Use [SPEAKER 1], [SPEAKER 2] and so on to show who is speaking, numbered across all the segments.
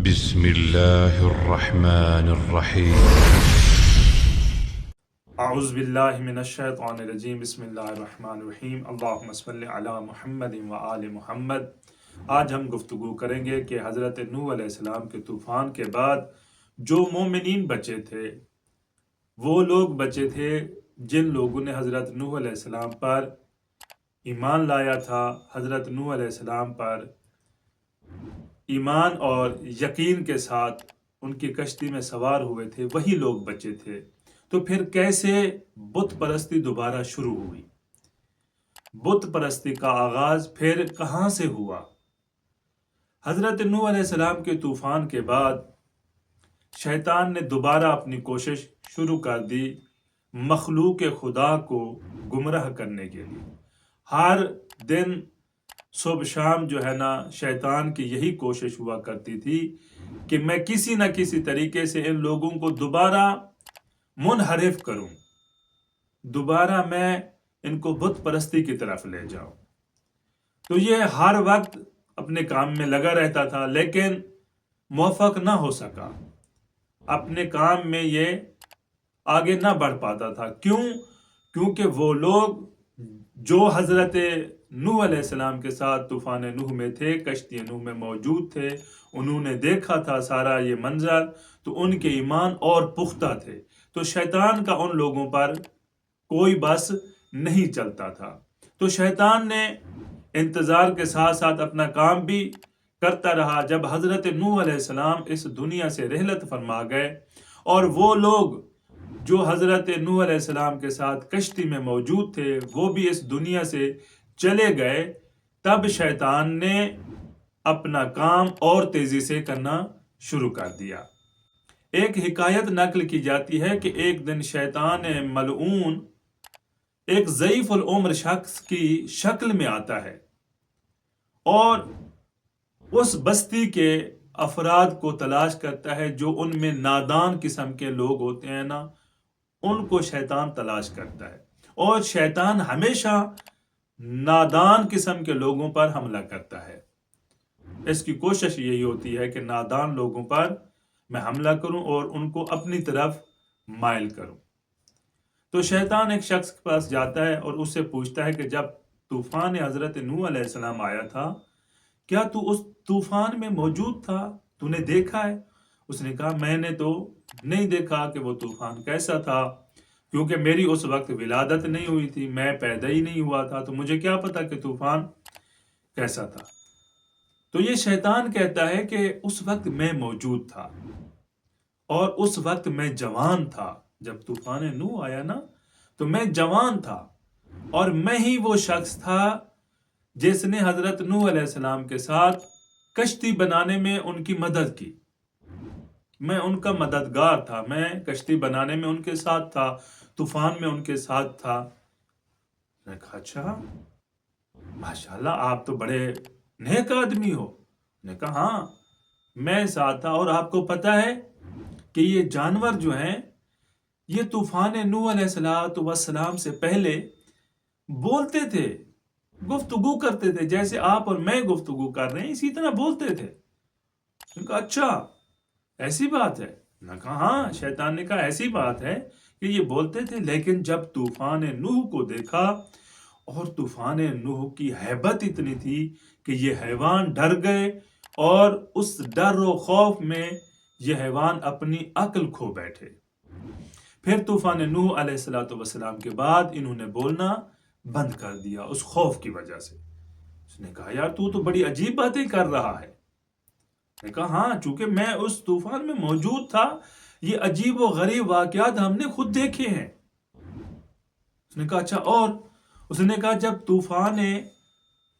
[SPEAKER 1] بسم الله الرحمن الرحيم.
[SPEAKER 2] اعوذ باللہ من الشیطان الرجیم بسم اللہ الرحمن الرحیم اللہم صل علی محمد و آل محمد۔ آج ہم گفتگو کریں گے کہ حضرت نوح علیہ السلام کے طوفان کے بعد جو مومنین بچے تھے، وہ لوگ بچے تھے جن لوگوں نے حضرت نوح علیہ السلام پر ایمان لایا تھا، حضرت نوح علیہ السلام پر ایمان اور یقین کے ساتھ ان کی کشتی میں سوار ہوئے تھے، وہی لوگ بچے تھے۔ تو پھر کیسے بت پرستی دوبارہ شروع ہوئی؟ بت پرستی کا آغاز پھر کہاں سے ہوا؟ حضرت نوح علیہ السلام کے طوفان کے بعد شیطان نے دوبارہ اپنی کوشش شروع کر دی مخلوق خدا کو گمراہ کرنے کے لیے۔ ہر دن صبح شام جو ہے نا، شیطان کی یہی کوشش ہوا کرتی تھی کہ میں کسی نہ کسی طریقے سے ان لوگوں کو دوبارہ منحرف کروں، دوبارہ میں ان کو بت پرستی کی طرف لے جاؤں۔ تو یہ ہر وقت اپنے کام میں لگا رہتا تھا، لیکن موفق نہ ہو سکا، اپنے کام میں یہ آگے نہ بڑھ پاتا تھا۔ کیونکہ وہ لوگ جو حضرت نوح علیہ السلام کے ساتھ طوفان نوح میں تھے، کشتی نوح میں موجود تھے، انہوں نے دیکھا تھا سارا یہ منظر، تو ان کے ایمان اور پختہ تھے۔ تو شیطان کا ان لوگوں پر کوئی بس نہیں چلتا تھا۔ تو شیطان نے انتظار کے ساتھ ساتھ اپنا کام بھی کرتا رہا۔ جب حضرت نوح علیہ السلام اس دنیا سے رحلت فرما گئے اور وہ لوگ جو حضرت نوح علیہ السلام کے ساتھ کشتی میں موجود تھے وہ بھی اس دنیا سے چلے گئے، تب شیطان نے اپنا کام اور تیزی سے کرنا شروع کر دیا۔ ایک حکایت نقل کی جاتی ہے کہ ایک دن شیطان ملعون ایک ضعیف العمر شخص کی شکل میں آتا ہے اور اس بستی کے افراد کو تلاش کرتا ہے جو ان میں نادان قسم کے لوگ ہوتے ہیں نا، ان کو شیطان تلاش کرتا ہے، اور شیطان ہمیشہ نادان قسم کے لوگوں پر حملہ کرتا ہے۔ اس کی کوشش یہی ہوتی ہے کہ نادان لوگوں پر میں حملہ کروں اور ان کو اپنی طرف مائل کروں۔ تو شیطان ایک شخص کے پاس جاتا ہے اور اس سے پوچھتا ہے کہ جب طوفان حضرت نوح علیہ السلام آیا تھا، کیا تو اس طوفان میں موجود تھا؟ تو نے دیکھا ہے؟ اس نے کہا میں نے تو نہیں دیکھا کہ وہ طوفان کیسا تھا، کیونکہ میری اس وقت ولادت نہیں ہوئی تھی، میں پیدا ہی نہیں ہوا تھا، تو مجھے کیا پتا کہ طوفان کیسا تھا۔ تو یہ شیطان کہتا ہے کہ اس وقت میں موجود تھا اور اس وقت میں جوان تھا۔ جب طوفان نوح آیا نا تو میں جوان تھا، اور میں ہی وہ شخص تھا جس نے حضرت نوح علیہ السلام کے ساتھ کشتی بنانے میں ان کی مدد کی۔ میں ان کا مددگار تھا، میں کشتی بنانے میں ان کے ساتھ تھا، طوفان میں ان کے ساتھ تھا۔ میں نے کہا اچھا، ماشاءاللہ آپ تو بڑے نیک آدمی ہو۔ میں نے کہا ہاں میں ساتھ تھا، اور آپ کو پتہ ہے کہ یہ جانور جو ہیں یہ طوفان نوح علیہ السلام سے پہلے بولتے تھے، گفتگو کرتے تھے، جیسے آپ اور میں گفتگو کر رہے ہیں اسی طرح بولتے تھے۔ میں نے کہا اچھا ایسی بات ہے؟ میں نے کہا ہاں، شیطان نے کہا ایسی بات ہے کہ یہ بولتے تھے، لیکن جب طوفان نوح کو دیکھا، اور طوفان نوح کی ہیبت اتنی تھی کہ یہ حیوان ڈر گئے، اور اس ڈر و خوف میں یہ حیوان اپنی عقل کھو بیٹھے۔ پھر طوفان نوح علیہ السلام کے بعد انہوں نے بولنا بند کر دیا اس خوف کی وجہ سے۔ اس نے کہا یار تو بڑی عجیب باتیں کر رہا ہے۔ میں نے کہا ہاں، چونکہ میں اس طوفان میں موجود تھا، یہ عجیب و غریب واقعات ہم نے خود دیکھے ہیں۔ اس نے کہا اچھا، اور اس نے کہا جب طوفان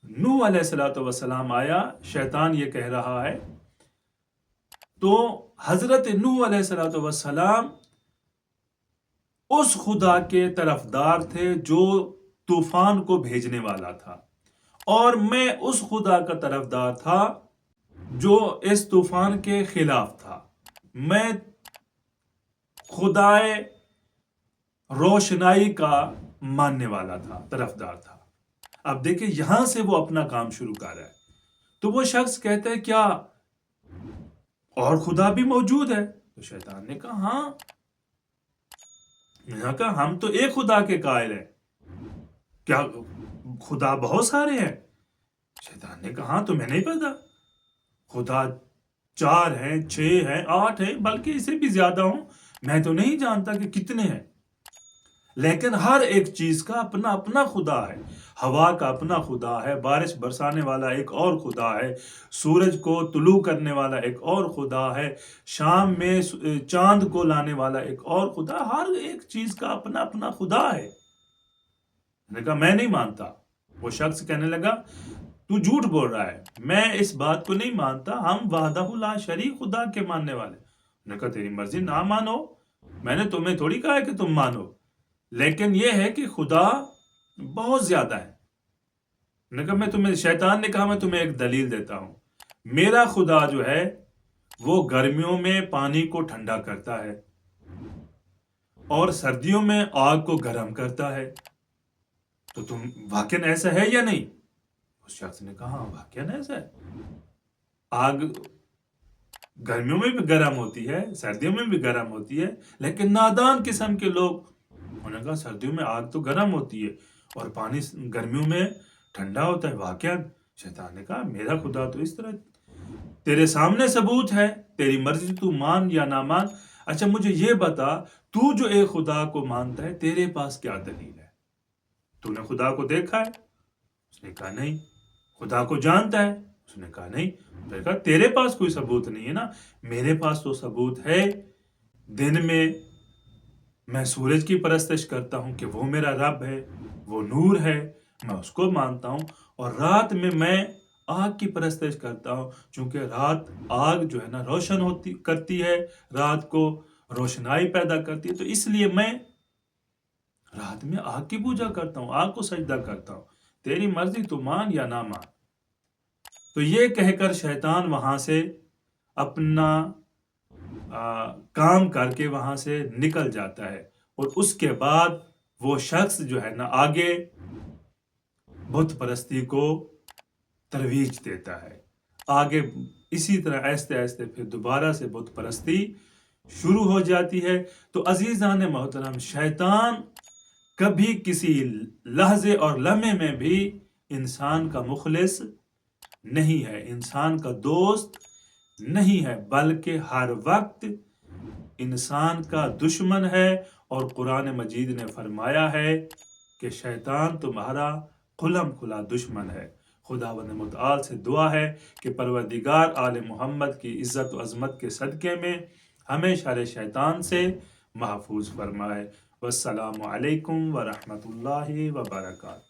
[SPEAKER 2] نوح علیہ السلام آیا، شیطان یہ کہہ رہا ہے، تو حضرت نوح علیہ السلام اس خدا کے طرفدار تھے جو طوفان کو بھیجنے والا تھا، اور میں اس خدا کا طرفدار تھا جو اس طوفان کے خلاف تھا۔ میں خدائے روشنائی کا ماننے والا تھا، طرفدار تھا۔ اب دیکھیں یہاں سے وہ اپنا کام شروع کر رہا ہے۔ تو وہ شخص کہتا ہے کیا اور خدا بھی موجود ہے؟ تو شیطان نے کہا ہاں. میں نے کہا ہم تو ایک خدا کے قائل ہیں، کیا خدا بہت سارے ہیں؟ شیطان نے کہا ہاں تمہیں نہیں پتا، خدا 4 ہیں، 6 ہیں، 8 ہیں، بلکہ اسے بھی زیادہ ہوں، میں تو نہیں جانتا کہ کتنے ہیں، لیکن ہر ایک چیز کا اپنا اپنا خدا ہے. ہوا کا اپنا خدا ہے، بارش برسانے والا ایک اور خدا ہے، سورج کو طلوع کرنے والا ایک اور خدا ہے، شام میں چاند کو لانے والا ایک اور خدا. ہر ایک چیز کا اپنا اپنا خدا ہے. میں نے کہا میں نہیں مانتا. وہ شخص کہنے لگا تو جھوٹ بول رہا ہے، میں اس بات کو نہیں مانتا، ہم وحدہ لا شریک خدا کے ماننے والے. میں نے کہا تیری مرضی، نہ مانو، میں نے تمہیں تھوڑی کہا ہے کہ تم مانو، لیکن یہ ہے کہ خدا بہت زیادہ ہے. میں نے کہا شیطان نے کہا میں تمہیں ایک دلیل دیتا ہوں. میرا خدا جو ہے وہ گرمیوں میں پانی کو ٹھنڈا کرتا ہے اور سردیوں میں آگ کو گرم کرتا ہے. تو تم واقعاً ایسا ہے یا نہیں؟ اس شخص نے کہا واقعاً ایسا ہے. آگ گرمیوں میں بھی گرم ہوتی ہے، سردیوں میں بھی گرم ہوتی ہے، لیکن نادان قسم کے لوگ، انہوں نے کہا سردیوں میں آگ تو گرم ہوتی ہے اور پانی گرمیوں میں ٹھنڈا ہوتا ہے. واقعاً؟ شیطان نے کہا میرا خدا تو اس طرح، تیرے سامنے ثبوت ہے، تیری مرضی تو مان یا نہ مان. اچھا مجھے یہ بتا، تو جو ایک خدا کو مانتا ہے تیرے پاس کیا دلیل ہے؟ تو نے خدا کو دیکھا ہے؟ اس نے کہا نہیں. خدا کو جانتا ہے؟ اس نے کہا نہیں. میں نے کہا تیرے پاس کوئی ثبوت نہیں ہے نا. میرے پاس تو ثبوت ہے. دن میں سورج کی پرستش کرتا ہوں کہ وہ میرا رب ہے، وہ نور ہے، میں اس کو مانتا ہوں. اور رات میں آگ کی پرستش کرتا ہوں، چونکہ رات آگ جو ہے نا روشن کرتی ہے، رات کو روشنائی پیدا کرتی ہے، تو اس لیے میں رات میں آگ کی پوجا کرتا ہوں، آگ کو سجدہ کرتا ہوں. تیری مرضی تو مان یا نہ مان. تو یہ کہہ کر شیطان وہاں سے اپنا کام کر کے وہاں سے نکل جاتا ہے. اور اس کے بعد وہ شخص جو ہے نا آگے بت پرستی کو ترویج دیتا ہے. آگے اسی طرح آہستہ آہستہ پھر دوبارہ سے بت پرستی شروع ہو جاتی ہے. تو عزیزان محترم، شیطان کبھی کسی لحظے اور لمحے میں بھی انسان کا مخلص نہیں ہے، انسان کا دوست نہیں ہے، بلکہ ہر وقت انسان کا دشمن ہے. اور قرآن مجید نے فرمایا ہے کہ شیطان تمہارا کھلم کھلا دشمن ہے. خداوند متعال سے دعا ہے کہ پروردگار آل محمد کی عزت و عظمت کے صدقے میں ہمیں شر شیطان سے محفوظ فرمائے. والسلام علیکم ورحمۃ اللہ وبرکاتہ.